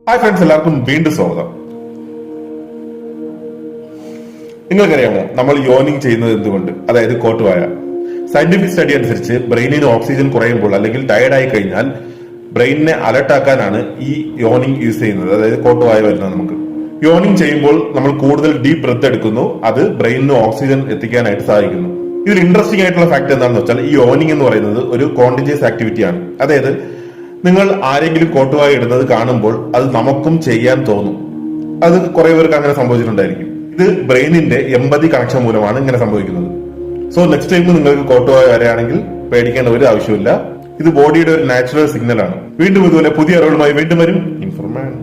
Hi friends, എല്ലാവർക്കും വീണ്ടും സ്വാഗതം. നിങ്ങൾക്കറിയാമോ നമ്മൾ യോനിങ് ചെയ്യുന്നത് എന്തുകൊണ്ട്? അതായത് കോട്ടുവായ. സയന്റിഫിക് സ്റ്റഡി അനുസരിച്ച് ബ്രെയിനിന് ഓക്സിജൻ കുറയുമ്പോൾ അല്ലെങ്കിൽ ടയർഡ് ആയി കഴിഞ്ഞാൽ ബ്രെയിനിനെ അലർട്ട് ആക്കാനാണ് ഈ യോനിങ് യൂസ് ചെയ്യുന്നത്. അതായത് കോട്ടുവായ വരുന്നത്. നമുക്ക് യോനിങ് ചെയ്യുമ്പോൾ നമ്മൾ കൂടുതൽ ഡീപ് ബ്രെത്ത് എടുക്കുന്നു. അത് ബ്രെയിനിന് ഓക്സിജൻ എത്തിക്കാനായിട്ട് സഹായിക്കുന്നു. ഇതിൽ ഇൻട്രസ്റ്റിംഗ് ആയിട്ടുള്ള ഫാക്ട് എന്താണെന്ന് വെച്ചാൽ ഈ യോനിങ് എന്ന് പറയുന്നത് ഒരു കോണ്ടിജിയസ് ആക്ടിവിറ്റിയാണ്. അതായത് നിങ്ങൾ ആരെങ്കിലും കോട്ടുവായ ഇടുന്നത് കാണുമ്പോൾ അത് നമുക്കും ചെയ്യാൻ തോന്നും. അത് കുറെ പേർക്ക് അങ്ങനെ സംഭവിച്ചിട്ടുണ്ടായിരിക്കും. ഇത് ബ്രെയിനിന്റെ എമ്പതി കണക്ഷൻ മൂലമാണ് ഇങ്ങനെ സംഭവിക്കുന്നത്. സോ നെക്സ്റ്റ് ടൈം നിങ്ങൾക്ക് കോട്ടുവായ വരികയാണെങ്കിൽ പേടിക്കേണ്ട ഒരു ആവശ്യമില്ല. ഇത് ബോഡിയുടെ ഒരു നാച്ചുറൽ സിഗ്നൽ ആണ്. വീണ്ടും ഇതുപോലെ പുതിയ അറിവുകളുമായി വീണ്ടും വരും. ഇൻഫർമേഷൻ.